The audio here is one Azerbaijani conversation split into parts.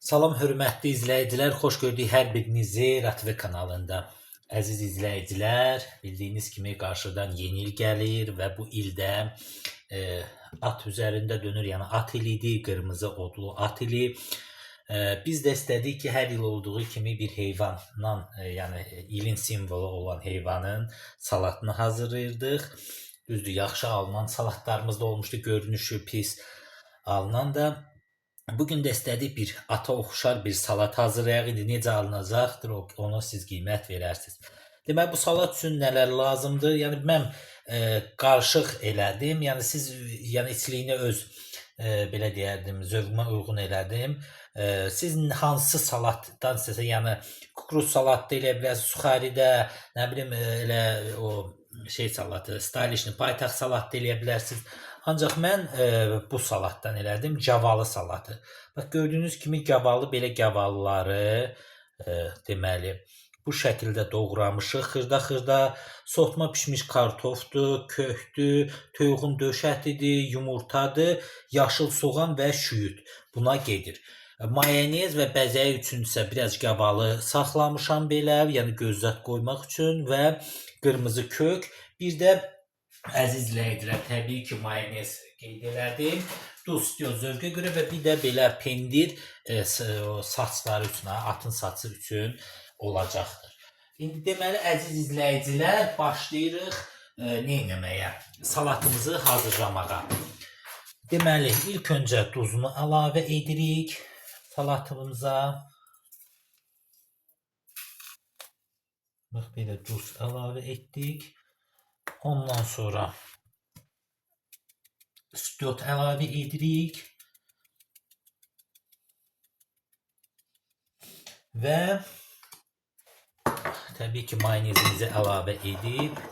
Salam hörmətli izləyicilər, xoş gördük hər birinizi RTV kanalında. Əziz izləyicilər, bildiyiniz kimi qarşıdan yeni il gəlir və bu ildə at üzərində dönür, yəni at ilidir, qırmızı odlu at ili. Biz də istədik ki, hər il olduğu kimi bir heyvandan, yəni ilin simvolu olan heyvanın salatını hazırlayırdıq. Düzdür, yaxşı alınan salatlarımız da olmuşdu, görünüşü pis alınan da. Bugün də istədik bir ata oxşar bir salat hazırlayaq. İndi necə alınacaqdır, onu siz qiymət verərsiniz. Deməli, bu salat üçün nələr lazımdır? Yəni mən qarışıq elədim. Yəni siz içliyini öz belə deyərdim, zövqümə uyğun elədim. Siz hansı salatdan istəsə, yəni kukuruz salat da eləyə bilərsiniz, suxaridə, nə bilim elə o salatı, stylishni, paytaxt salat da eləyə bilərsiniz. Ancaq mən bu salatdan elədim, gavalı salatı. Bax, gördüyünüz kimi gavalı, belə gavalıları deməli bu şəkildə doğramışıq. Xırda-xırda soğutma pişmiş kartofdur, kökdür, toyuğun döş ətidir, yumurtadır, yaşıl soğan və şüyüd buna gedir. Mayonez və bəzəyi üçün isə biraz gavalı saxlamışam belə, yəni gözət qoymaq üçün və qırmızı kök, bir də əziz izləyicilər, təbii ki, mayonez qeyd elədim. Duz istiyor zövqə görə və bir də belə pendir saçları üçün, atın saçı üçün olacaqdır. İndi deməli, əziz izləyicilər, başlayırıq nə etməyə? Salatımızı hazırlamağa. Deməli, ilk öncə duzunu əlavə edirik salatımıza. Bax, belə duz əlavə etdik. Ondan sonra süt əlavə edirik və təbii ki, mayonezimizi əlavə edib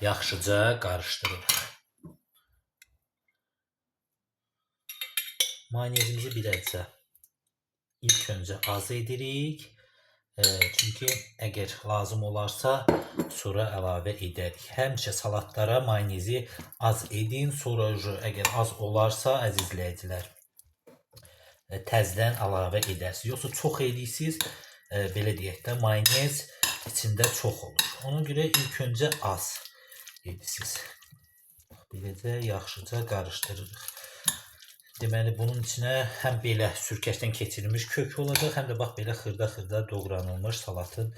yaxşıca qarışdırırıq. Mayonezimizi biləcə ilk öncə az edirik. Çünki əgər lazım olarsa sonra əlavə edərik. Həmişə salatlara mayonezi az edin. Sonra əgər az olarsa, əziz izləyicilər, təzədən əlavə edərsiniz. Yoxsa çox edirsiniz, belə deyək də, mayonez içində çox olur. Ona görə ilk öncə az edirsiniz. Beləcə yaxşıca qarışdırırıq. Deməli, bunun içinə həm belə sürkəşdən keçirilmiş kök olacaq, həm də bax, belə xırda-xırda doğranılmış salatın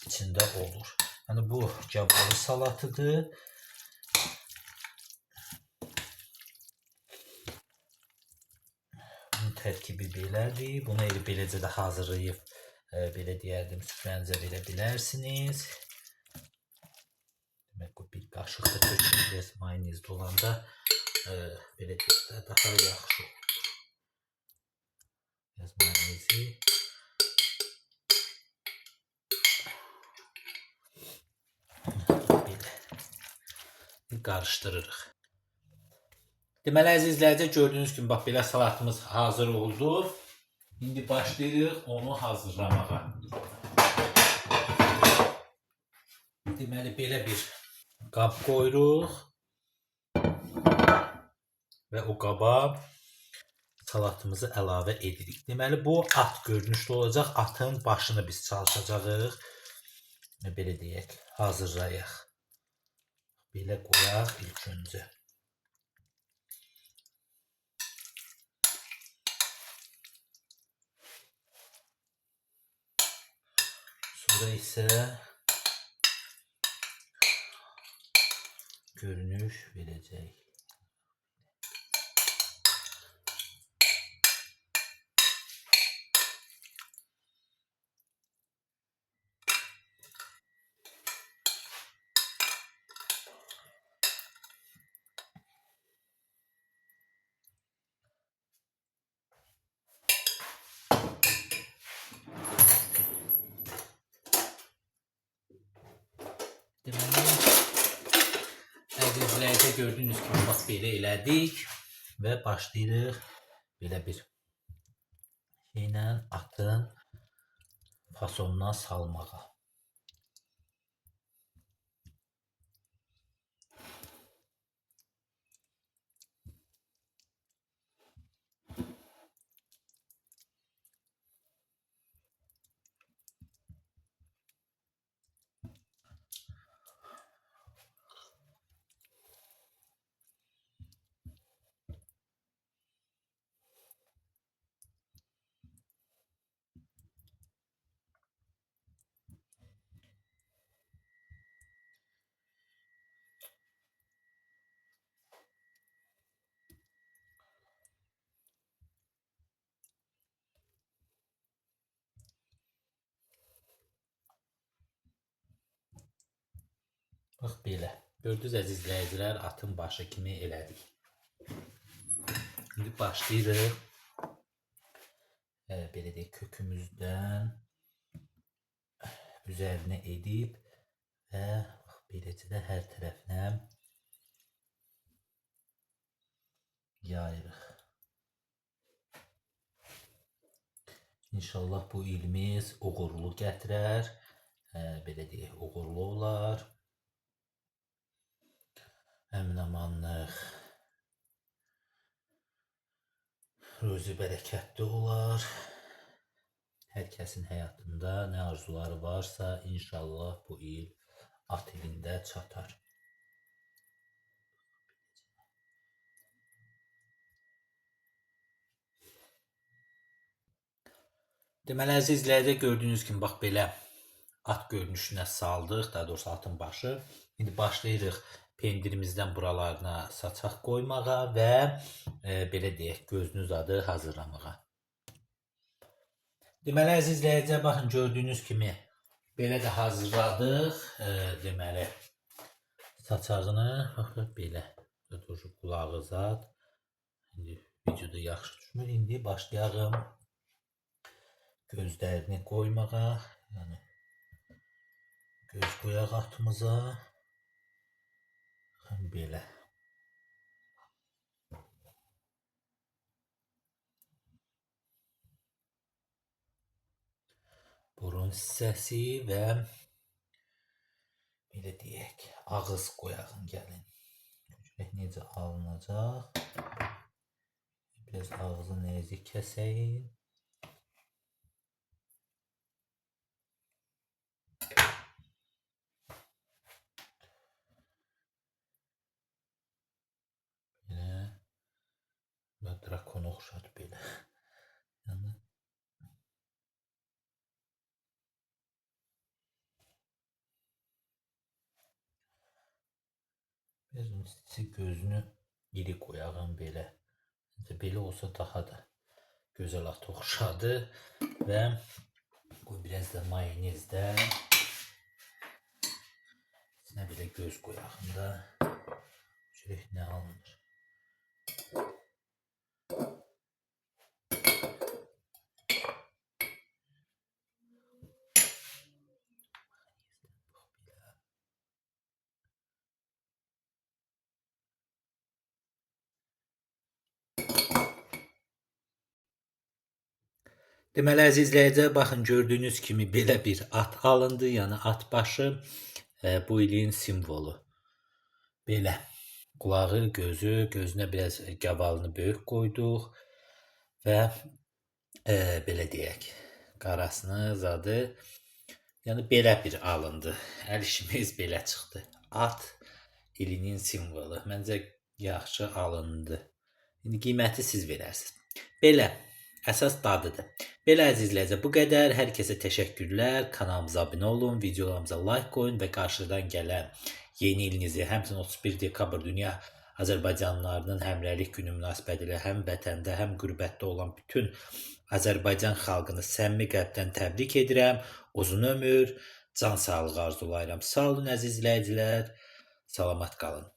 içində olur. Yəni, bu gavalı salatıdır. Bunun tərkibi belədir. Bunu elə beləcə də hazırlayıb, belə deyərdim, süfrənizə verə bilərsiniz. Demək, bu bir qaşıq da tökün, biraz mayonezdə olanda belə deyək də daha yaxşı olur. Biraz mayonezi belə qarışdırırıq. Deməli, əziz izləyicilər, gördüyünüz kimi, bax, belə salatımız hazır oldu. İndi başlayırıq onu hazırlamağa. Deməli, belə bir qab qoyuruq və o qaba salatımızı əlavə edirik. Deməli, bu at görünüşlü olacaq. Atın başını biz çalışacağıq. Belə deyək, hazırlayaq. Belə qoyaq ilk öncə. Sonra isə görünüş verəcək. Deməli, əziz izləyicilər, gördüyünüz kimi, bax, belə elədik və başlayırıq belə bir şeylə atın fasonuna salmağa. Bax belə. Gördünüz əziz izləyicilər, atın başı kimi elədik. İndi başlayırıq. Belə deyək, kökümüzdən üzərinə edib və beləcə də hər tərəfinə yayırıq. İnşallah bu ilimiz uğurlu gətirər. Belə deyək, uğurlu olar. Əmin-amanlıq, ruzi bərəkətli olar. Hər kəsin həyatında nə arzuları varsa, inşallah bu il at ilində çatar. Deməli, əziz izləyicilər, gördüyünüz kimi, bax belə at görünüşünə saldıq, daha doğrusu atın başı. İndi başlayırıq pendirimizdən buralarına saçaq qoymağa və belə deyək, gözünüz adı hazırlamağa. Deməli, əziz izləyicilər, baxın, gördüyünüz kimi belə də hazırladıq. Deməli, saçağını, baxın, belə qulağı zat. İndi videoda yaxşı düşmür. İndi başlayalım gözlərini qoymağa. Yəni, göz qoyaq atımıza. Baxın, belə. Burun hissəsi və belə deyək, ağız qoyağın gəlin. Görək necə alınacaq. Biraz ağzı nəzik kəsəyin. Belə. Və drakona oxşar belə. Yəni, biraz gözünü iri qoyağın belə. Belə olsa daha da gözəl ata oxşadı. Və qoy biraz da mayonezdən. İçinə belə göz qoyağında. Görək nə alınır. Deməli, əziz izləyicilər, baxın, gördüyünüz kimi belə bir at alındı. Yəni, at başı bu ilin simvolu. Belə. Qulağı, gözü, gözünə biraz qavalını böyük qoyduq və belə deyək, qarasını, zadı. Yəni, belə bir alındı. Hər işimiz belə çıxdı. At ilinin simvolu. Məncə yaxşı alındı. İndi qiyməti siz verərsiniz. Belə. Əsas dadıdır. Belə əziz izləyicilər, bu qədər. Hər kəsə təşəkkürlər. Kanalımıza abunə olun, videolarımıza like qoyun və qarşıdan gələn yeni ilinizi, həmçinin 31 dekabr Dünya Azərbaycanlılarının Həmrəylik Günü münasibətilə həm vətəndə, həm qürbətdə olan bütün Azərbaycan xalqını səmimi qəlbdən təbrik edirəm. Uzun ömür, can sağlığı arzulayıram. Sağ olun əziz izləyicilər. Salamat qalın.